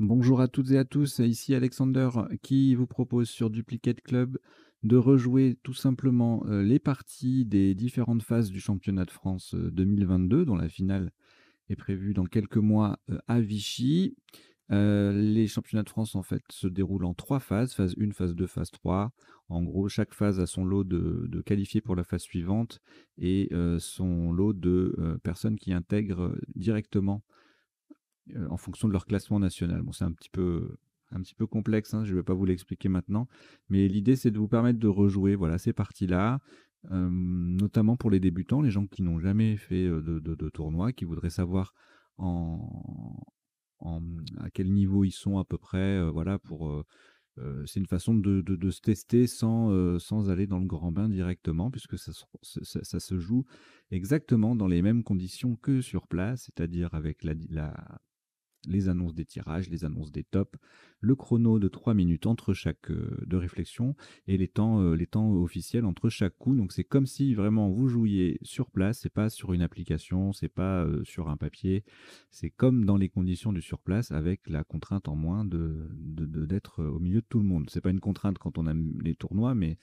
Bonjour à toutes et à tous, ici Alexander qui vous propose sur Duplicate Club de rejouer tout simplement les parties des différentes phases du championnat de France 2022, dont la finale est prévue dans quelques mois à Vichy. Les championnats de France en fait se déroulent en trois phases, phase 1, phase 2, phase 3. En gros, chaque phase a son lot de qualifiés pour la phase suivante et son lot de personnes qui intègrent directement en fonction de leur classement national. Bon, c'est un petit peu complexe, hein, je ne vais pas vous l'expliquer maintenant, mais l'idée, c'est de vous permettre de rejouer voilà, ces parties-là, notamment pour les débutants, les gens qui n'ont jamais fait de tournoi, qui voudraient savoir en, à quel niveau ils sont à peu près, voilà, c'est une façon de se tester sans aller dans le grand bain directement, puisque ça se joue exactement dans les mêmes conditions que sur place, c'est-à-dire avec les annonces des tirages, les annonces des tops, le chrono de 3 minutes entre chaque de réflexion et les temps officiels entre chaque coup. Donc c'est comme si vraiment vous jouiez sur place, c'est pas sur une application, c'est pas sur un papier, c'est comme dans les conditions du sur place avec la contrainte en moins d'être au milieu de tout le monde. C'est pas une contrainte quand on aime les tournois, mais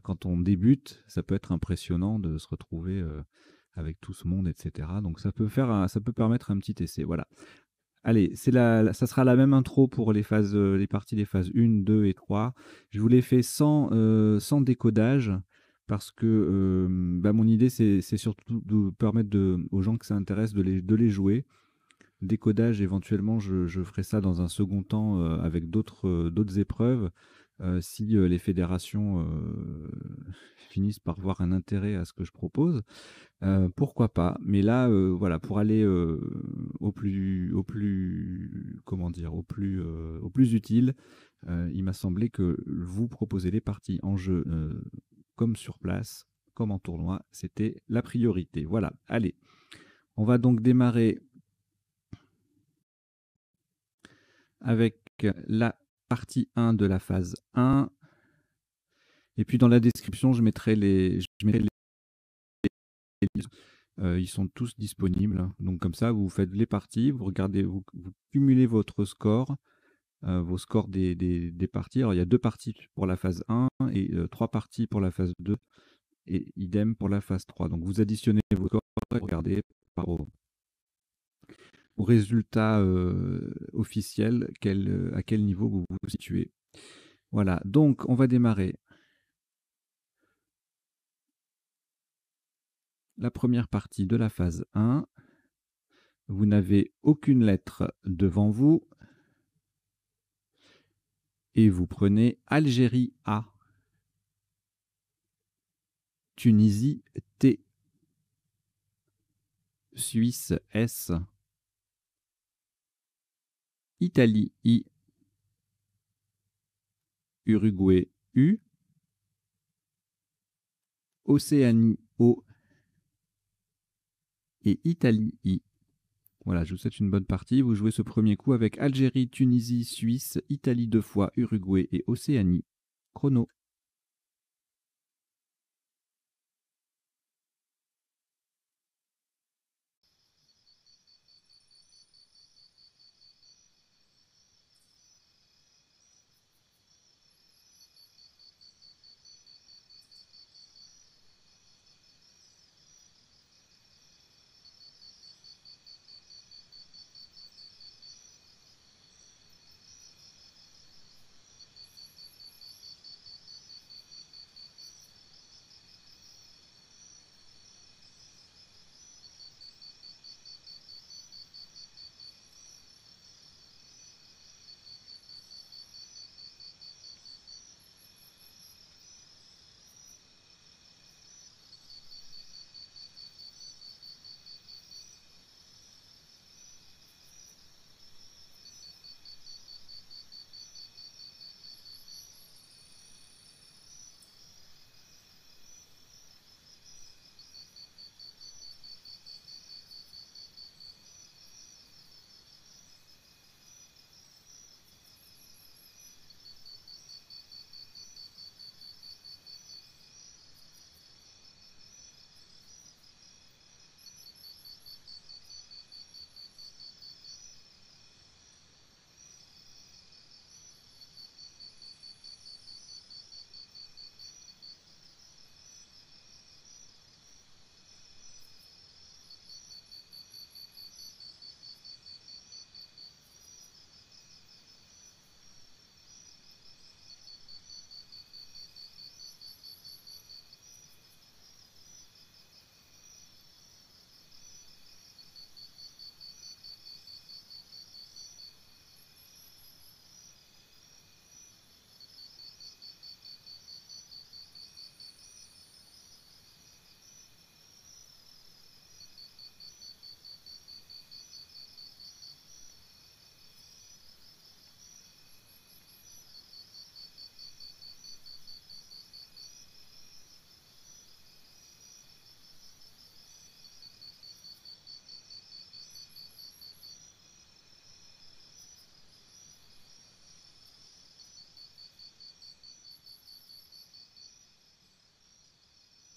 quand on débute, ça peut être impressionnant de se retrouver avec tout ce monde, etc. Donc ça peut permettre un petit essai. Voilà. Allez, ça sera la même intro pour les parties des phases 1, 2 et 3. Je vous l'ai fait sans décodage parce que bah, mon idée, c'est surtout de permettre aux gens que ça intéresse de les jouer. Décodage, éventuellement, je ferai ça dans un second temps avec d'autres épreuves. Si les fédérations finissent par voir un intérêt à ce que je propose. Pourquoi pas? Mais là, voilà, pour aller, comment dire? Au plus utile, il m'a semblé que vous proposer les parties en jeu, comme sur place, comme en tournoi, c'était la priorité. Voilà, allez, on va donc démarrer avec la partie 1 de la phase 1 et puis dans la description, je mettrai les liens. Ils sont tous disponibles, hein. Donc comme ça, vous faites les parties, vous regardez, vous cumulez votre score, vos scores des parties. Alors il y a 2 parties pour la phase 1 et 3 parties pour la phase 2 et idem pour la phase 3. Donc vous additionnez vos scores et regardez par au résultat, officiel à quel niveau vous vous situez. Voilà, donc on va démarrer la première partie de la phase 1. Vous n'avez aucune lettre devant vous et vous prenez Algérie A, Tunisie T, Suisse S, Italie I, Uruguay U, Océanie O et Italie I. Voilà, je vous souhaite une bonne partie. Vous jouez ce premier coup avec Algérie, Tunisie, Suisse, Italie 2 fois, Uruguay et Océanie. Chrono.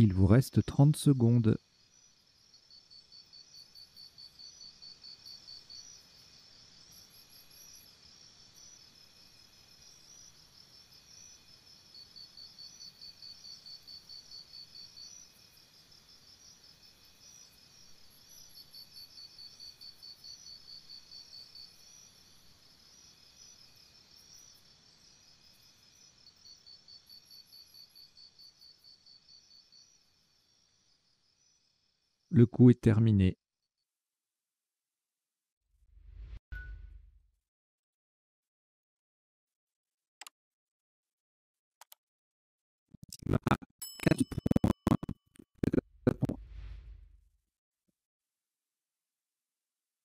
Il vous reste 30 secondes. Le coup est terminé.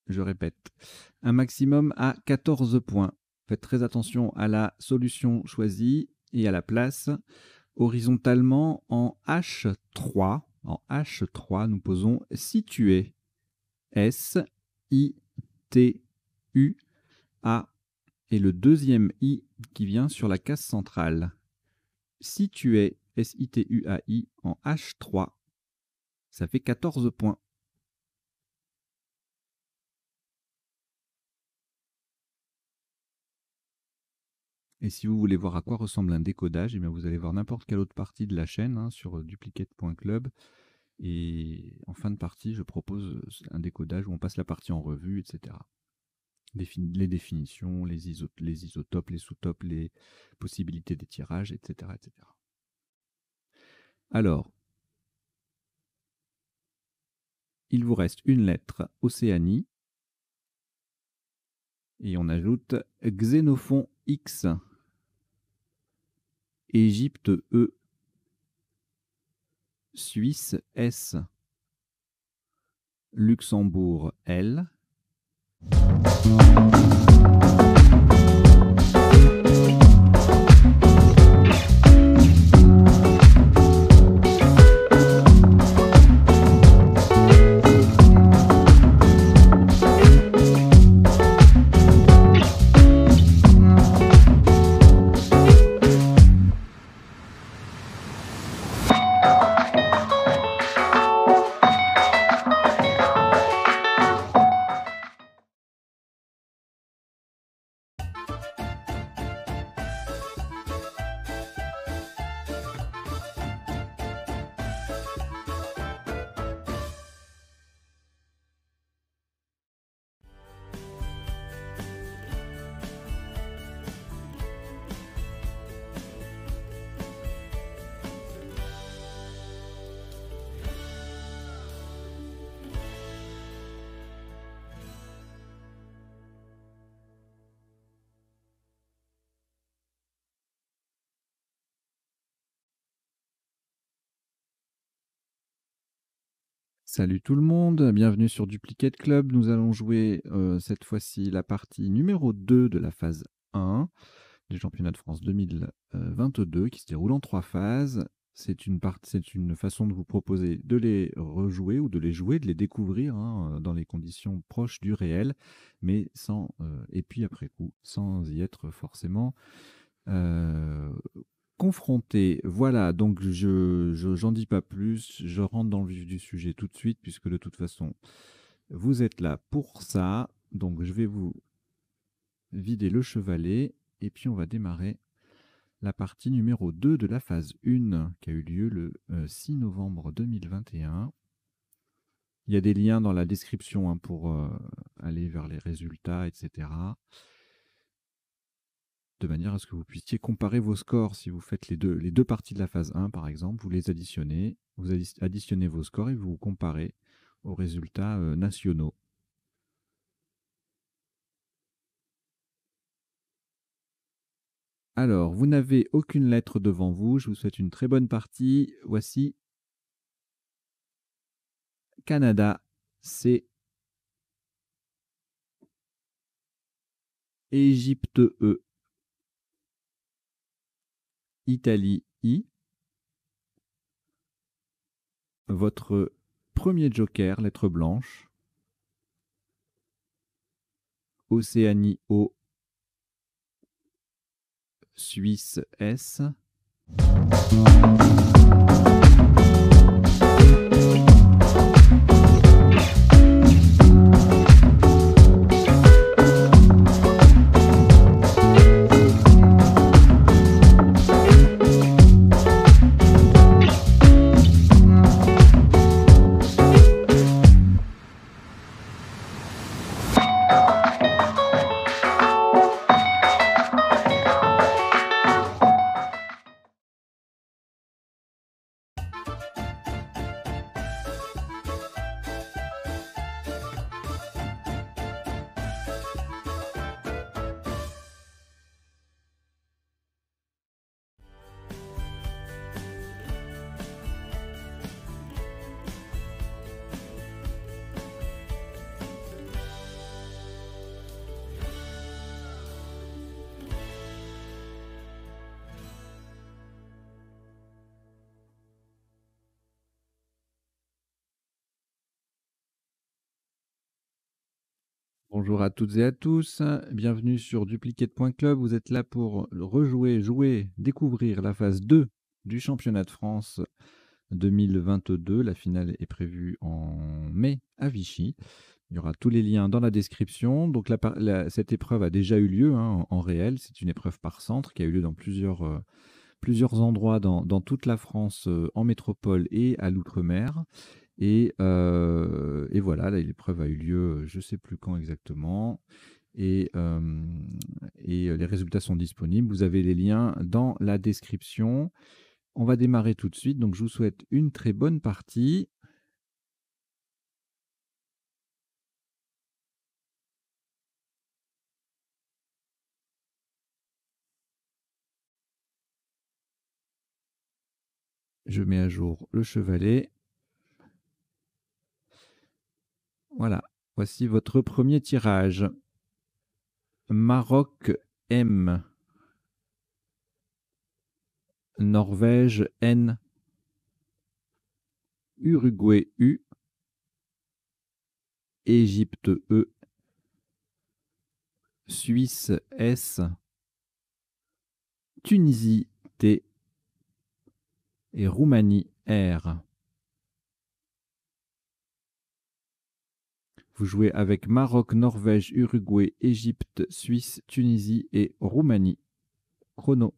Je répète, un maximum à 14 points. Faites très attention à la solution choisie et à la place. Horizontalement, en H3, nous posons situé. S-I-T-U-A et le deuxième I qui vient sur la case centrale. Situé, S-I-T-U-A-I, en H3. Ça fait 14 points. Et si vous voulez voir à quoi ressemble un décodage, eh bien vous allez voir n'importe quelle autre partie de la chaîne sur duplicate.club. Et en fin de partie, je propose un décodage où on passe la partie en revue, etc. Les définitions, les isotopes, les sous-topes, les possibilités d'étirage, etc., etc. Alors, il vous reste une lettre, Océanie, et on ajoute Xénophon X, Égypte E, Suisse S, Luxembourg L, Salut tout le monde, bienvenue sur Duplicate Club. Nous allons jouer cette fois-ci la partie numéro 2 de la phase 1 du championnat de France 2022 qui se déroule en 3 phases. C'est une façon de vous proposer de les rejouer ou de les jouer, de les découvrir dans les conditions proches du réel, mais sans, et puis après coup, sans y être forcément confronté. Voilà, donc j'en dis pas plus, je rentre dans le vif du sujet tout de suite, puisque de toute façon, vous êtes là pour ça. Donc je vais vous vider le chevalet, et puis on va démarrer la partie numéro 2 de la phase 1, qui a eu lieu le 6 novembre 2021. Il y a des liens dans la description pour aller vers les résultats, etc. De manière à ce que vous puissiez comparer vos scores. Si vous faites les deux parties de la phase 1, par exemple, vous les additionnez, vous additionnez vos scores et vous vous comparez aux résultats nationaux. Alors, vous n'avez aucune lettre devant vous, je vous souhaite une très bonne partie. Voici Canada, C. Égypte, E. Italie, I. Votre premier joker, lettre blanche. Océanie, O. Suisse, S. Bonjour à toutes et à tous, bienvenue sur duplicate.club. Vous êtes là pour rejouer, jouer, découvrir la phase 2 du championnat de France 2022. La finale est prévue en mai à Vichy. Il y aura tous les liens dans la description. Donc cette épreuve a déjà eu lieu en réel. C'est une épreuve par centre qui a eu lieu dans plusieurs endroits dans toute la France, en métropole et à l'outre-mer. Et voilà, là, l'épreuve a eu lieu, je ne sais plus quand exactement. Et les résultats sont disponibles. Vous avez les liens dans la description. On va démarrer tout de suite. Donc, je vous souhaite une très bonne partie. Je mets à jour le chevalet. Voilà, voici votre premier tirage. Maroc M. Norvège N. Uruguay U. Égypte E. Suisse S. Tunisie T. Et Roumanie R. Vous jouez avec Maroc, Norvège, Uruguay, Égypte, Suisse, Tunisie et Roumanie. Chrono.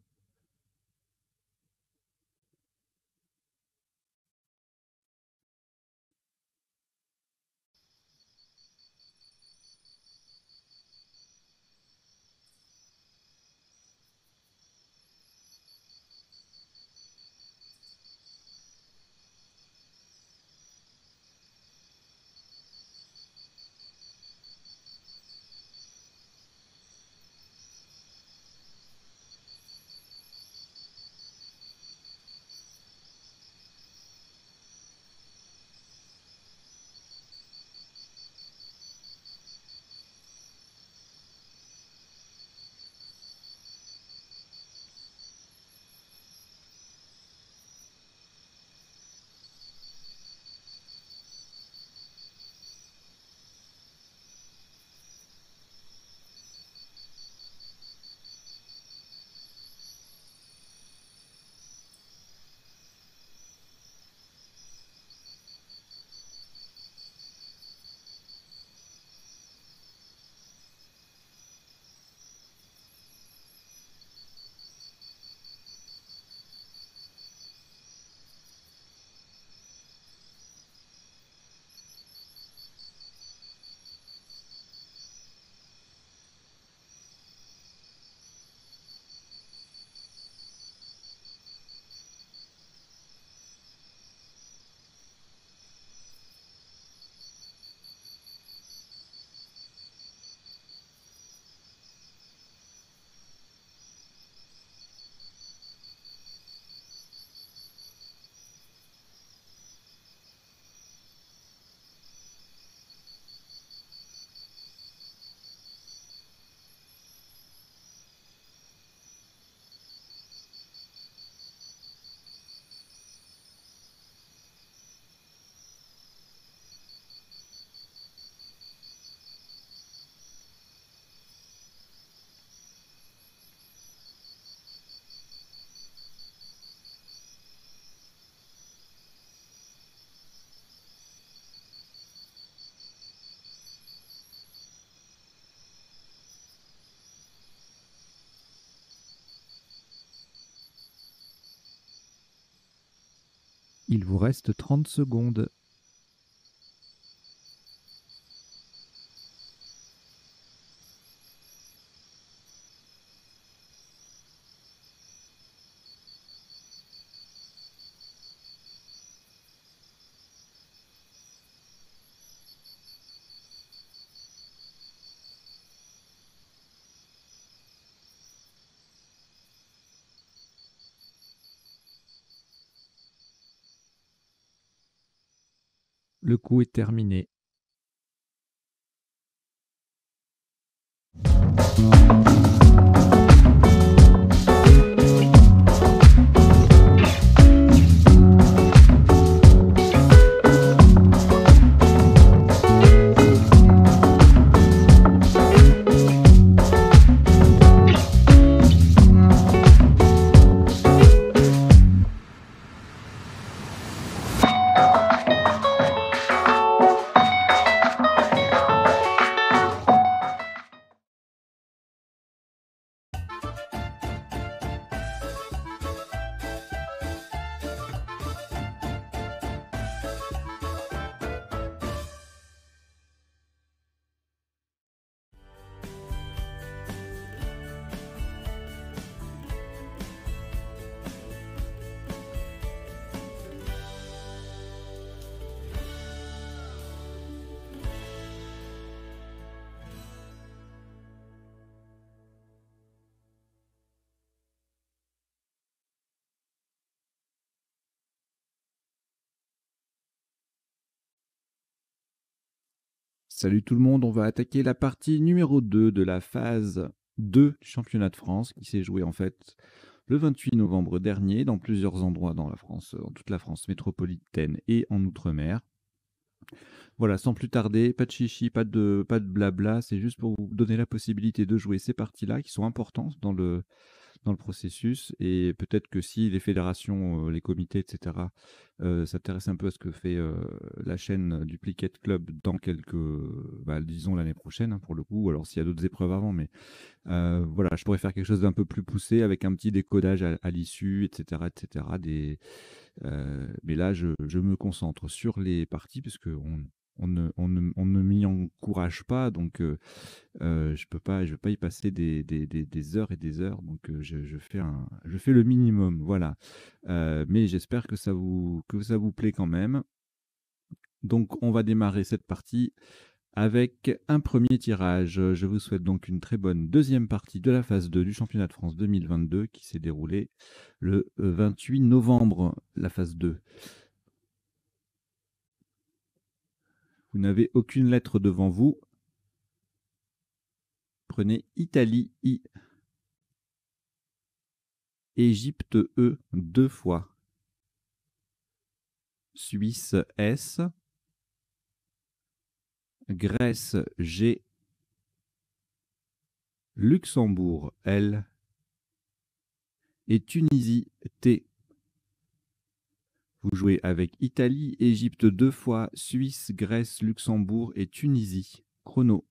Il vous reste 30 secondes. Le coup est terminé. Salut tout le monde, on va attaquer la partie numéro 2 de la phase 2 du championnat de France qui s'est joué en fait le 28 novembre dernier dans plusieurs endroits dans la France, dans toute la France métropolitaine et en Outre-mer. Voilà, sans plus tarder, pas de chichi, pas de blabla, c'est juste pour vous donner la possibilité de jouer ces parties-là qui sont importantes dans le processus et peut-être que si les fédérations, les comités et cetera, s'intéressent un peu à ce que fait, la chaîne Duplicate Club dans quelques, bah, disons l'année prochaine, hein, pour le coup, ou alors s'il y a d'autres épreuves avant, mais voilà, je pourrais faire quelque chose d'un peu plus poussé avec un petit décodage à l'issue et cetera, mais là je me concentre sur les parties puisqu'on on ne m'y encourage pas donc je peux pas y passer des heures et des heures, donc je fais le minimum, voilà. Mais j'espère que ça vous plaît quand même. Donc on va démarrer cette partie avec un premier tirage. Je vous souhaite donc une très bonne deuxième partie de la phase 2 du championnat de France 2022 qui s'est déroulée le 28 novembre, la phase 2. Vous n'avez aucune lettre devant vous. Prenez Italie I, Égypte E 2 fois, Suisse S, Grèce G, Luxembourg L et Tunisie T. Vous jouez avec Italie, Égypte 2 fois, Suisse, Grèce, Luxembourg et Tunisie. Chrono.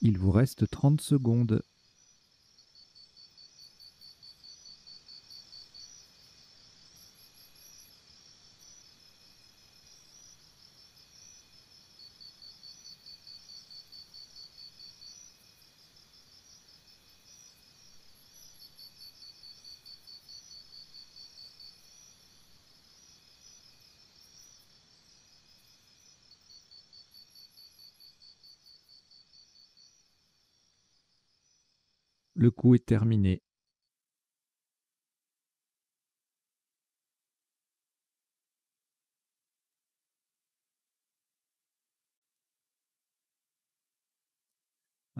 Il vous reste 30 secondes. Le coup est terminé.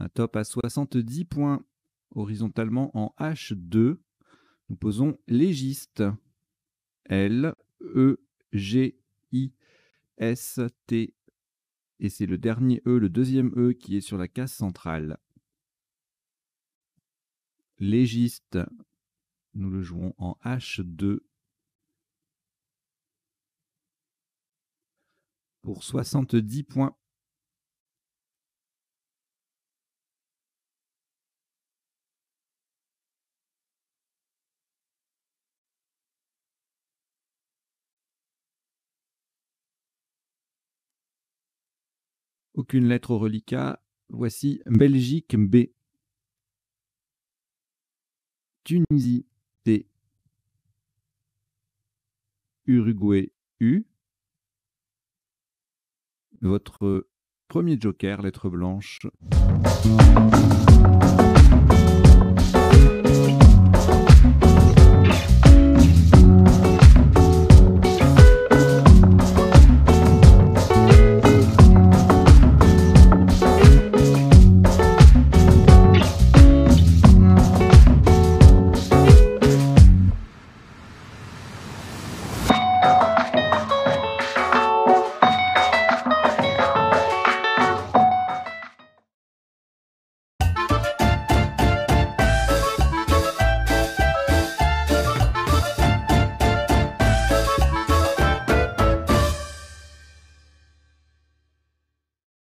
Un top à 70 points. Horizontalement en H2, nous posons légiste. L-E-G-I-S-T. Et c'est le dernier E, le deuxième E qui est sur la case centrale. Légiste, nous le jouons en H2 pour 70 points. Aucune lettre au reliquat. Voici Belgique B. Tunisie T. Uruguay U. Votre premier joker, lettre blanche.